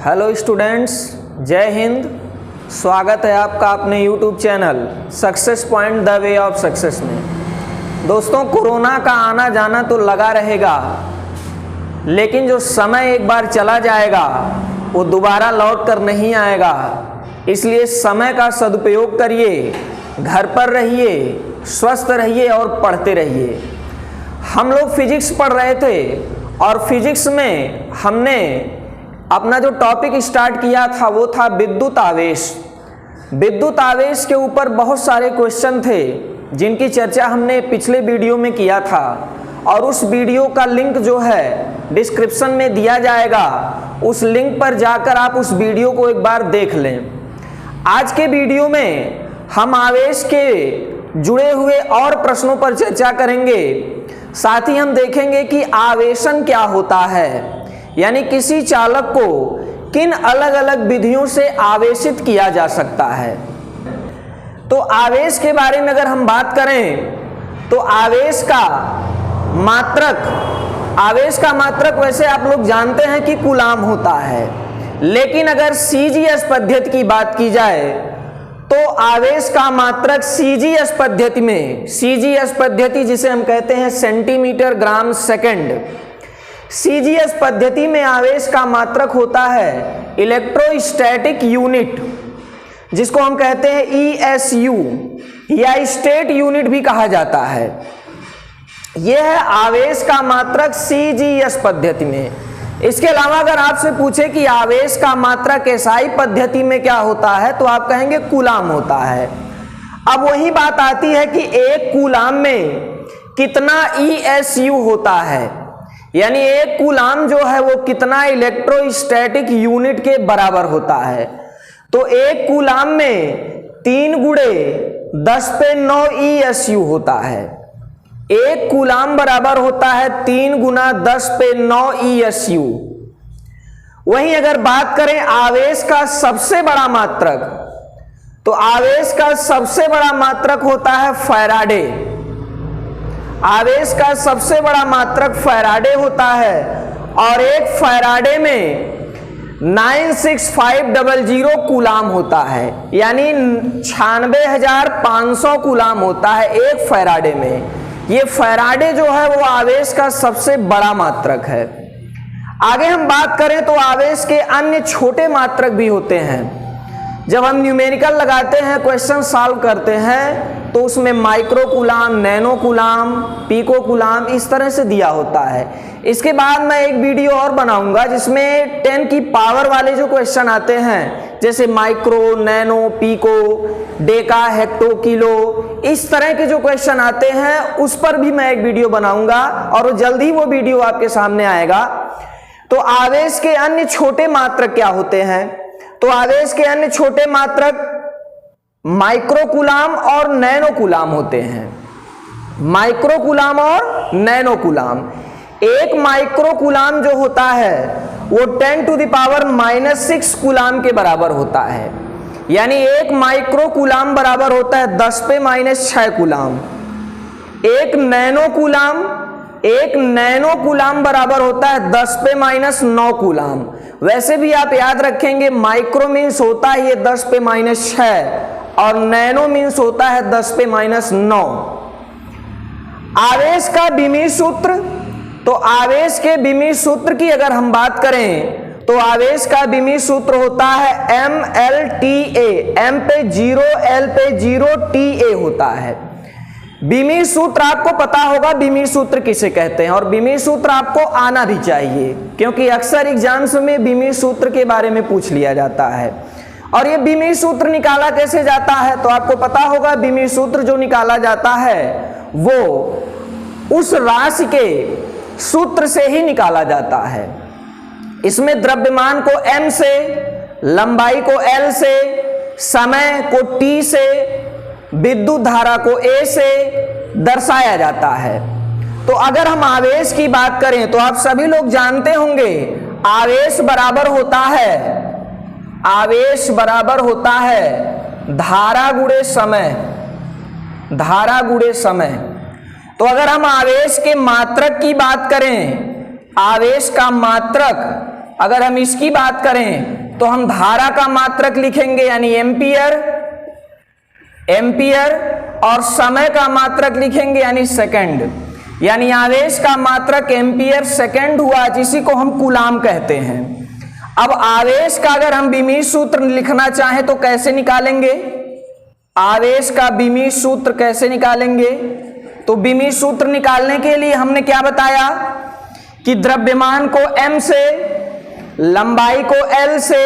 Hello students, जय हिंद। स्वागत है आपका अपने YouTube channel success point the way of success में। दोस्तों, कोरोना का आना जाना तो लगा रहेगा, लेकिन जो समय एक बार चला जाएगा वो दोबारा लौट कर नहीं आएगा। इसलिए समय का सदुपयोग करिए, घर पर रहिए, स्वस्थ रहिए और पढ़ते रहिए। हम लोग फिजिक्स पढ़ रहे थे और फिजिक्स में हमने अपना जो टॉपिक स्टार्ट किया था वो था विद्युत आवेश। विद्युत आवेश के ऊपर बहुत सारे क्वेश्चन थे जिनकी चर्चा हमने पिछले वीडियो में किया था, और उस वीडियो का लिंक जो है डिस्क्रिप्शन में दिया जाएगा। उस लिंक पर जाकर आप उस वीडियो को एक बार देख लें। आज के वीडियो में हम आवेश के जुड़े हुए और प्रश्नों पर चर्चा करेंगे। साथ ही हम देखेंगे कि आवेशन क्या होता है, यानी किसी चालक को किन अलग अलग विधियों से आवेशित किया जा सकता है। तो आवेश के बारे में अगर हम बात करें तो आवेश का मात्रक वैसे आप लोग जानते हैं कि कूलाम होता है, लेकिन अगर सीजीएस पद्धति की बात की जाए तो आवेश का मात्रक सीजीएस पद्धति में, सीजीएस पद्धति जिसे हम कहते हैं सेंटीमीटर ग्राम सेकंड, सीजीएस पद्धति में आवेश का मात्रक होता है इलेक्ट्रोस्टैटिक यूनिट, जिसको हम कहते हैं ईएसयू या स्टेट यूनिट भी कहा जाता है। यह है आवेश का मात्रक सीजीएस पद्धति में। इसके अलावा अगर आपसे पूछे कि आवेश का मात्रक एसआई पद्धति में क्या होता है तो आप कहेंगे कूलाम होता है। अब वही बात आती है कि एक कूलाम में कितना ईएसयू होता है, यानी एक कूलाम जो है वो कितना इलेक्ट्रोस्टैटिक यूनिट के बराबर होता है। तो एक कूलाम में 3 × 10⁹ ईएसयू होता है। एक कूलाम बराबर होता है 3 × 10⁹ ईएसयू। वहीं अगर बात करें आवेश का सबसे बड़ा मात्रक, तो आवेश का सबसे बड़ा मात्रक होता है फैराडे। आवेश का सबसे बड़ा मात्रक फैराडे होता है, और एक फैराडे में 96500 कूलाम होता है, यानी 96,500 कूलाम होता है एक फैराडे में। ये फैराडे जो है वो आवेश का सबसे बड़ा मात्रक है। आगे हम बात करें तो आवेश के अन्य छोटे मात्रक भी होते हैं। जब हम न्यूमेरिकल लगाते हैं, क्वेश्चन सॉल्व करते हैं, तो उसमें micro coulomb, nano coulomb, pico coulomb इस तरह से दिया होता है। इसके बाद मैं एक वीडियो और बनाऊंगा जिसमें 10 की पावर वाले जो क्वेश्चन आते हैं, जैसे micro, nano, pico, deca, hecto, kilo, इस तरह के जो क्वेश्चन आते हैं उस पर भी मैं एक वीडियो बनाऊंगा, और जल्दी वो वीडियो आपके सामने आएगा। तो आवेश के अन्य छोटे मात्रक क्या होते हैं? तो आवेश के अन्य छोटे मात्रक माइक्रो कूलाम और नैनो कूलाम होते हैं। माइक्रो कूलाम और नैनो कूलाम। एक माइक्रो कूलाम जो होता है वो 10⁻⁻6 कूलाम के बराबर होता है, यानी एक माइक्रो कूलाम बराबर होता है 10⁻6 कूलाम। एक नैनो कूलाम बराबर होता है 10⁻9 कूलाम। वैसे भी आप याद रखेंगे, माइक्रो मीन्स होता है ये 10⁻6 और नैनो मीन्स होता है 10⁻9। आवेश का विमीय सूत्र, तो आवेश के विमीय सूत्र की अगर हम बात करें तो आवेश का विमीय सूत्र होता है MLTA, M पे 0, L पे 0, TA होता है। विमीय सूत्र आपको पता होगा विमीय सूत्र किसे कहते हैं, और विमीय सूत्र आपको आना भी चाहिए, क्योंकि अक्सर एग्जाम्स में विमीय सूत्र के बारे में पूछ लिया जाता है। और ये विमीय सूत्र निकाला कैसे जाता है तो आपको पता होगा, विमीय सूत्र जो निकाला जाता है वो उस राशि के सूत्र से ही निकाला जाता है। इसमें द्रव्यमान को m से, लंबाई को l से, समय को t से, विद्युत धारा को a से दर्शाया जाता है। तो अगर हम आवेश की बात करें तो आप सभी लोग जानते होंगे आवेश बराबर होता है धारा गुणे समय, धारा गुणे समय। तो अगर हम आवेश के मात्रक की बात करें, आवेश का मात्रक अगर हम इसकी बात करें तो हम धारा का मात्रक लिखेंगे यानी एम्पियर, एम्पियर, और समय का मात्रक लिखेंगे यानी सेकंड, यानी आवेश का मात्रक एम्पियर सेकंड हुआ, जिसी को हम कूलाम कहते हैं। अब आवेश का अगर हम बीमीय सूत्र लिखना चाहें तो कैसे निकालेंगे? आवेश का बीमीय सूत्र कैसे निकालेंगे? तो बीमीय सूत्र निकालने के लिए हमने क्या बताया कि द्रव्यमान को m से, लंबाई को l से,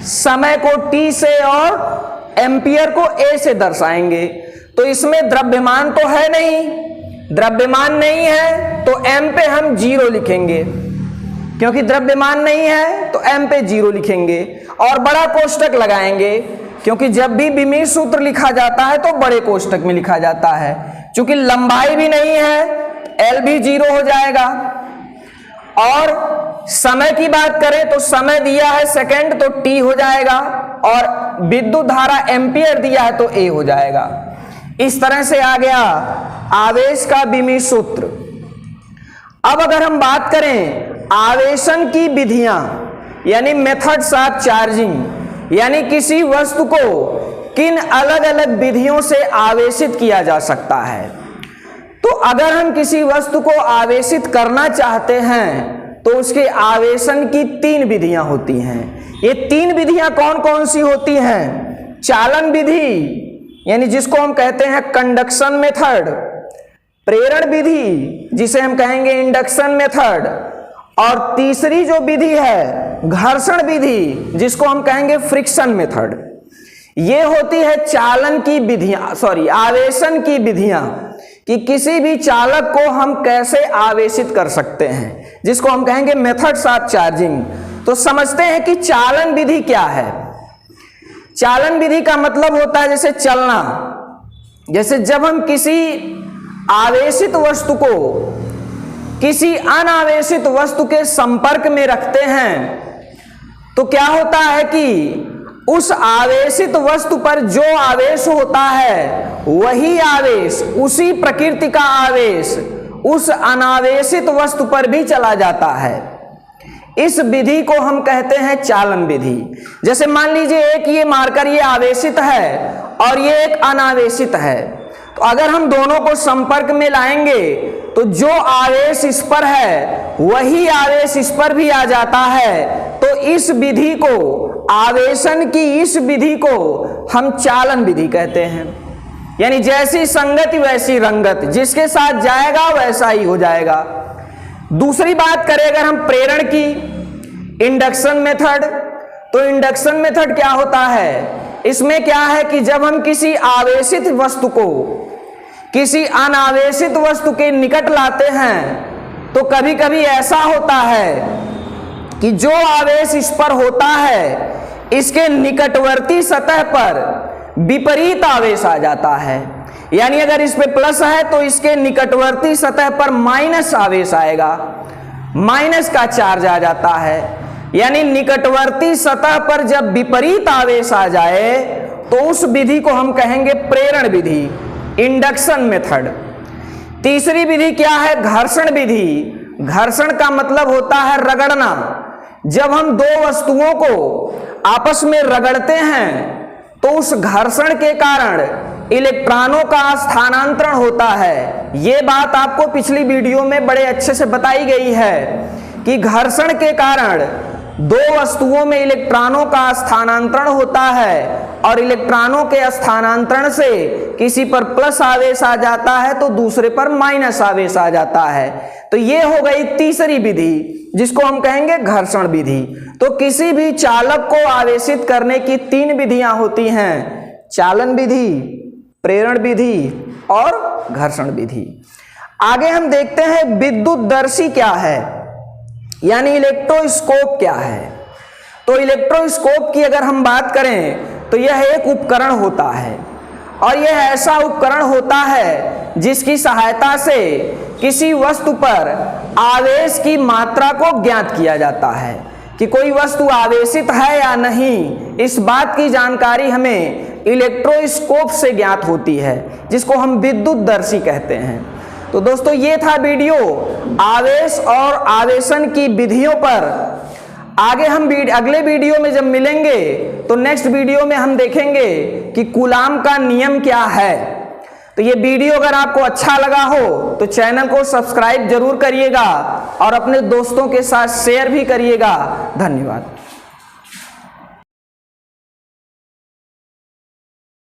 समय को t से और एम्पियर को a से दर्शाएंगे। तो इसमें द्रव्यमान तो है नहीं, द्रव्यमान नहीं है तो m पे हम 0 लिखेंगे, क्योंकि द्रव्यमान नहीं है तो m पे 0 लिखेंगे और बड़ा कोष्टक लगाएंगे, क्योंकि जब भी बीमीय सूत्र लिखा जाता है तो बड़े कोष्टक में लिखा जाता है। चूंकि लंबाई भी नहीं है, l भी 0 हो जाएगा। और समय की बात करें तो समय दिया है सेकंड तो t हो जाएगा, और विद्युत धारा एम्पियर दिया है तो a हो जाएगा। इस तरह से आ गया आवेश का बीमीय सूत्र। अब अगर हम बात करें आवेशन की विधियां यानी मेथड्स ऑफ चार्जिंग, यानी किसी वस्तु को किन अलग अलग विधियों से आवेशित किया जा सकता है, तो अगर हम किसी वस्तु को आवेशित करना चाहते हैं तो उसके आवेशन की 3 विधियां होती हैं। ये 3 विधियां कौन कौन सी होती हैं? चालन विधि यानी जिसको हम कहते हैं कंडक्शन मेथड, प्रेरण विधि जिसे हम कहेंगे इंडक्शन मेथड, और तीसरी जो विधि है घर्षण विधि जिसको हम कहेंगे फ्रिक्शन मेथड। ये होती है चालन की विधियां, आवेशन की विधियां, कि किसी भी चालक को हम कैसे आवेशित कर सकते हैं, जिसको हम कहेंगे मेथड्स ऑफ चार्जिंग। तो समझते हैं कि चालन विधि क्या है। चालन विधि का मतलब होता है जैसे चलना, जैसे जब हम किसी आवेशित वस्तु को किसी अनावेशित वस्तु के संपर्क में रखते हैं तो क्या होता है कि उस आवेशित वस्तु पर जो आवेश होता है वही आवेश, उसी प्रकृति का आवेश उस अनावेशित वस्तु पर भी चला जाता है। इस विधि को हम कहते हैं चालन विधि। जैसे मान लीजिए एक ये मार्कर ये आवेशित है और ये एक अनावेशित है, तो अगर हम दोनों को संपर्क में लाएंगे तो जो आवेश इस पर है वही आवेश इस पर भी आ जाता है। तो इस विधि को, आवेशन की इस विधि को हम चालन विधि कहते हैं। यानी जैसी संगति वैसी रंगत, जिसके साथ जाएगा वैसा ही हो जाएगा। दूसरी बात करें अगर हम प्रेरण की, इंडक्शन मेथड, तो इंडक्शन मेथड क्या होता है? इसमें क्या है कि जब हम किसी आवेशित वस्तु को किसी अनावेशित वस्तु के निकट लाते हैं तो कभी कभी ऐसा होता है कि जो आवेश इस पर होता है इसके निकटवर्ती सतह पर विपरीत आवेश आ जाता है। यानी अगर इस पे प्लस है तो इसके निकटवर्ती सतह पर माइनस आवेश आएगा, माइनस का चार्ज आ जाता है। यानी निकटवर्ती सतह पर जब विपरीत आवेश आ जाए तो उस विधि को हम कहेंगे प्रेरण विधि, इंडक्शन मेथड। तीसरी विधि क्या है? घर्षण विधि। घर्षण का मतलब होता है रगड़ना। जब हम दो वस्तुओं को आपस में रगड़ते हैं तो उस घर्षण के कारण इलेक्ट्रॉनों का स्थानांतरण होता है। यह बात आपको पिछली वीडियो में बड़े अच्छे से बताई गई है कि घर्षण के कारण दो वस्तुओं में इलेक्ट्रॉनों का स्थानांतरण होता है और इलेक्ट्रॉनों के स्थानांतरण से किसी पर प्लस आवेश आ जाता है तो दूसरे पर माइनस आवेश आ जाता है। तो ये हो गई तीसरी विधि जिसको हम कहेंगे घर्षण विधि। तो किसी भी चालक को आवेशित करने की 3 विधियां होती हैं, चालन विधि, प्रेरण विधि और घर्षण विधि। आगे हम देखते हैं विद्युतदर्शी क्या है, यानी इलेक्ट्रोस्कोप क्या है। तो इलेक्ट्रोस्कोप की अगर हम बात करें तो यह एक उपकरण होता है और यह ऐसा उपकरण होता है जिसकी सहायता से किसी वस्तु पर आवेश की मात्रा को ज्ञात किया जाता है कि कोई वस्तु आवेशित है या नहीं। इस बात की जानकारी हमें इलेक्ट्रोस्कोप से ज्ञात होती है जिसको हम विद्युतदर्शी कहते हैं। तो दोस्तों ये था वीडियो आवेश और आवेशन की विधियों पर। आगे हम अगले वीडियो में जब मिलेंगे तो नेक्स्ट वीडियो में हम देखेंगे कि कूलाम का नियम क्या है। तो ये वीडियो अगर आपको अच्छा लगा हो तो चैनल को सब्सक्राइब जरूर करिएगा और अपने दोस्तों के साथ शेयर भी करिएगा। धन्यवाद।